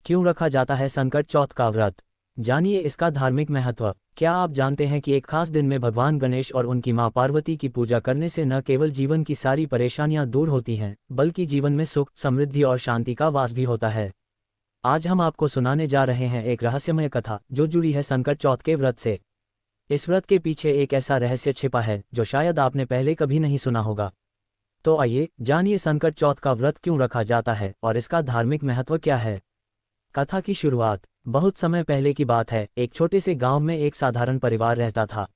क्यों रखा जाता है संकट चौथ का व्रत? जानिए इसका धार्मिक महत्व। क्या आप जानते हैं कि एक खास दिन में भगवान गणेश और उनकी मां पार्वती की पूजा करने से न केवल जीवन की सारी परेशानियां दूर होती हैं, बल्कि जीवन में सुख, समृद्धि और शांति का वास भी होता है। आज हम आपको सुनाने जा रहे हैं एक रहस्यमय कथा जो जुड़ी है संकट चौथ के व्रत से। इस व्रत के पीछे एक ऐसा रहस्य छिपा है जो शायद आपने पहले कभी नहीं सुना होगा। तो आइए जानिए संकट चौथ का व्रत क्यों रखा जाता है और इसका धार्मिक महत्व क्या है। कथा की शुरुआत बहुत समय पहले की बात है। एक छोटे से गांव में एक साधारण परिवार रहता था।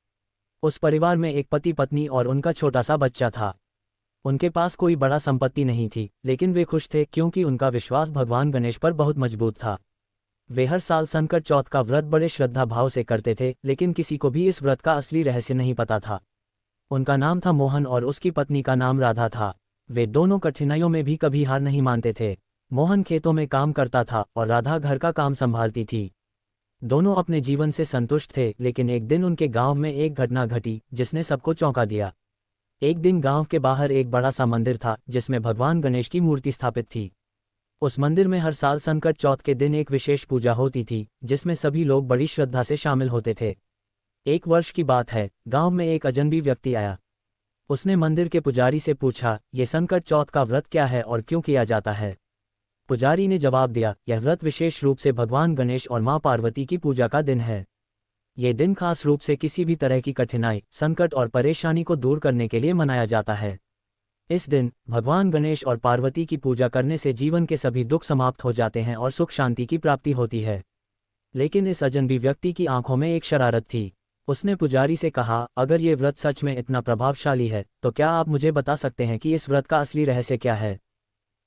उस परिवार में एक पति पत्नी और उनका छोटा सा बच्चा था। उनके पास कोई बड़ा संपत्ति नहीं थी, लेकिन वे खुश थे क्योंकि उनका विश्वास भगवान गणेश पर बहुत मजबूत था। वे हर साल संकट चौथ का व्रत बड़े श्रद्धा भाव से करते थे, लेकिन किसी को भी इस व्रत का असली रहस्य नहीं पता था। उनका नाम था मोहन और उसकी पत्नी का नाम राधा था। वे दोनों कठिनाइयों में भी कभी हार नहीं मानते थे। मोहन खेतों में काम करता था और राधा घर का काम संभालती थी। दोनों अपने जीवन से संतुष्ट थे, लेकिन एक दिन उनके गांव में एक घटना घटी जिसने सबको चौंका दिया। एक दिन गांव के बाहर एक बड़ा सा मंदिर था जिसमें भगवान गणेश की मूर्ति स्थापित थी। उस मंदिर में हर साल संकट चौथ के दिन एक विशेष पूजा होती थी जिसमें सभी लोग बड़ी श्रद्धा से शामिल होते थे। एक वर्ष की बात है, गांव में एक अजनबी व्यक्ति आया। उसने मंदिर के पुजारी से पूछा, ये संकट चौथ का व्रत क्या है और क्यों किया जाता है? पुजारी ने जवाब दिया, यह व्रत विशेष रूप से भगवान गणेश और मां पार्वती की पूजा का दिन है। ये दिन खास रूप से किसी भी तरह की कठिनाई, संकट और परेशानी को दूर करने के लिए मनाया जाता है। इस दिन भगवान गणेश और पार्वती की पूजा करने से जीवन के सभी दुख समाप्त हो जाते हैं और सुख शांति की प्राप्ति होती है। लेकिन इस अजनबी व्यक्ति की आंखों में एक शरारत थी। उसने पुजारी से कहा, अगर ये व्रत सच में इतना प्रभावशाली है तो क्या आप मुझे बता सकते हैं कि इस व्रत का असली रहस्य क्या है?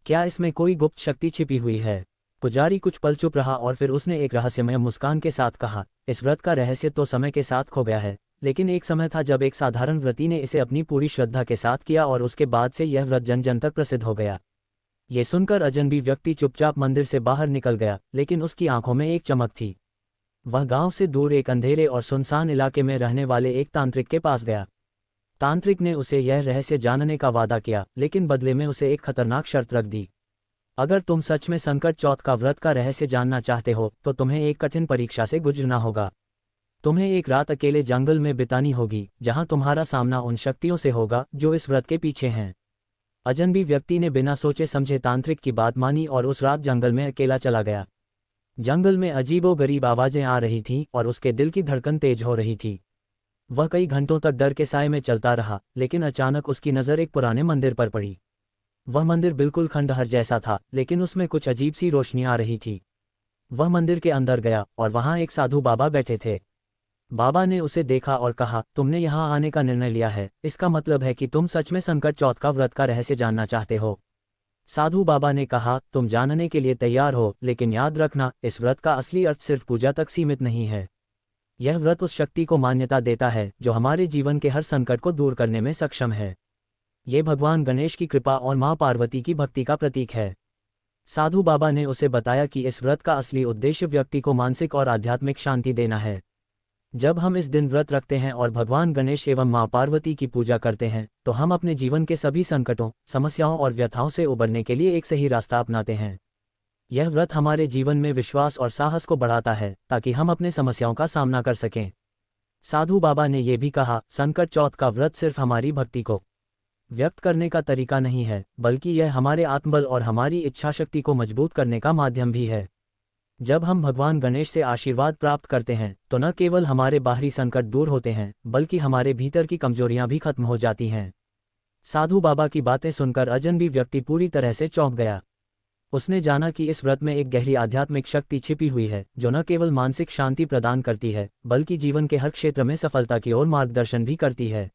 क्या इसमें कोई गुप्त शक्ति छिपी हुई है? पुजारी कुछ पल चुप रहा और फिर उसने एक रहस्यमय मुस्कान के साथ कहा, इस व्रत का रहस्य तो समय के साथ खो गया है, लेकिन एक समय था जब एक साधारण व्रती ने इसे अपनी पूरी श्रद्धा के साथ किया और उसके बाद से यह व्रत जन जन तक प्रसिद्ध हो गया। ये सुनकर अजनबी व्यक्ति चुपचाप मंदिर से बाहर निकल गया, लेकिन उसकी आंखों में एक चमक थी। वह गांव से दूर एक अंधेरे और सुनसान इलाके में रहने वाले एक तांत्रिक के पास गया। तांत्रिक ने उसे यह रहस्य जानने का वादा किया, लेकिन बदले में उसे एक खतरनाक शर्त रख दी। अगर तुम सच में संकट चौथ का व्रत का रहस्य जानना चाहते हो तो तुम्हें एक कठिन परीक्षा से गुजरना होगा। तुम्हें एक रात अकेले जंगल में बितानी होगी, जहां तुम्हारा सामना उन शक्तियों से होगा जो इस व्रत के पीछे हैं। अजनबी व्यक्ति ने बिना सोचे समझे तांत्रिक की बात मानी और उस रात जंगल में अकेला चला गया। जंगल में अजीबोगरीब आवाजें आ रही थीं और उसके दिल की धड़कन तेज हो रही थी। वह कई घंटों तक डर के साए में चलता रहा, लेकिन अचानक उसकी नज़र एक पुराने मंदिर पर पड़ी। वह मंदिर बिल्कुल खंडहर जैसा था, लेकिन उसमें कुछ अजीब सी रोशनी आ रही थी। वह मंदिर के अंदर गया और वहां एक साधु बाबा बैठे थे। बाबा ने उसे देखा और कहा, तुमने यहाँ आने का निर्णय लिया है, इसका मतलब है कि तुम सच में संकट चौथ का व्रत का रहस्य जानना चाहते हो। साधु बाबा ने कहा, तुम जानने के लिए तैयार हो, लेकिन याद रखना, इस व्रत का असली अर्थ सिर्फ पूजा तक सीमित नहीं है। यह व्रत उस शक्ति को मान्यता देता है जो हमारे जीवन के हर संकट को दूर करने में सक्षम है। ये भगवान गणेश की कृपा और मां पार्वती की भक्ति का प्रतीक है। साधु बाबा ने उसे बताया कि इस व्रत का असली उद्देश्य व्यक्ति को मानसिक और आध्यात्मिक शांति देना है। जब हम इस दिन व्रत रखते हैं और भगवान गणेश एवं मां पार्वती की पूजा करते हैं तो हम अपने जीवन के सभी संकटों, समस्याओं और व्यथाओं से उबरने के लिए एक सही रास्ता अपनाते हैं। यह व्रत हमारे जीवन में विश्वास और साहस को बढ़ाता है ताकि हम अपने समस्याओं का सामना कर सकें। साधु बाबा ने यह भी कहा, संकट चौथ का व्रत सिर्फ हमारी भक्ति को व्यक्त करने का तरीका नहीं है, बल्कि यह हमारे आत्मबल और हमारी इच्छाशक्ति को मजबूत करने का माध्यम भी है। जब हम भगवान गणेश से आशीर्वाद प्राप्त करते हैं तो न केवल हमारे बाहरी संकट दूर होते हैं, बल्कि हमारे भीतर की कमजोरियां भी खत्म हो जाती हैं। साधु बाबा की बातें सुनकर अजनबी व्यक्ति पूरी तरह से चौंक गया। उसने जाना कि इस व्रत में एक गहरी आध्यात्मिक शक्ति छिपी हुई है जो न केवल मानसिक शांति प्रदान करती है, बल्कि जीवन के हर क्षेत्र में सफलता की ओर मार्गदर्शन भी करती है।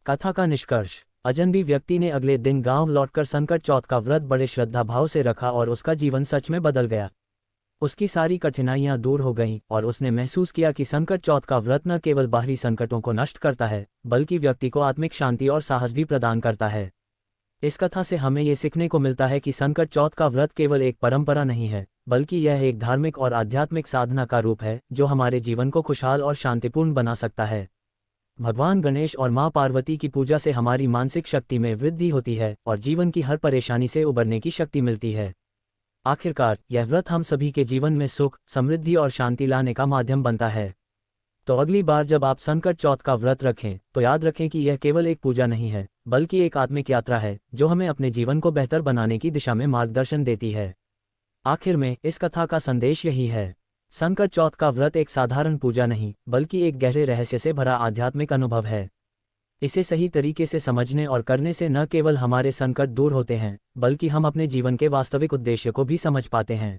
कथा का निष्कर्ष, अजनबी व्यक्ति ने अगले दिन गांव लौटकर संकट चौथ का व्रत बड़े श्रद्धा भाव से रखा और उसका जीवन सच में बदल गया। उसकी सारी कठिनाइयां दूर हो गईं और उसने महसूस किया कि संकट चौथ का व्रत न केवल बाहरी संकटों को नष्ट करता है, बल्कि व्यक्ति को आत्मिक शांति और साहस भी प्रदान करता है। इस कथा से हमें ये सीखने को मिलता है कि संकट चौथ का व्रत केवल एक परंपरा नहीं है, बल्कि यह एक धार्मिक और आध्यात्मिक साधना का रूप है जो हमारे जीवन को खुशहाल और शांतिपूर्ण बना सकता है। भगवान गणेश और मां पार्वती की पूजा से हमारी मानसिक शक्ति में वृद्धि होती है और जीवन की हर परेशानी से उबरने की शक्ति मिलती है। आखिरकार यह व्रत हम सभी के जीवन में सुख, समृद्धि और शांति लाने का माध्यम बनता है। तो अगली बार जब आप संकट चौथ का व्रत रखें तो याद रखें कि यह केवल एक पूजा नहीं है, बल्कि एक आत्मिक यात्रा है जो हमें अपने जीवन को बेहतर बनाने की दिशा में मार्गदर्शन देती है। आखिर में इस कथा का संदेश यही है, संकट चौथ का व्रत एक साधारण पूजा नहीं बल्कि एक गहरे रहस्य से भरा आध्यात्मिक अनुभव है। इसे सही तरीके से समझने और करने से न केवल हमारे संकट दूर होते हैं, बल्कि हम अपने जीवन के वास्तविक उद्देश्य को भी समझ पाते हैं।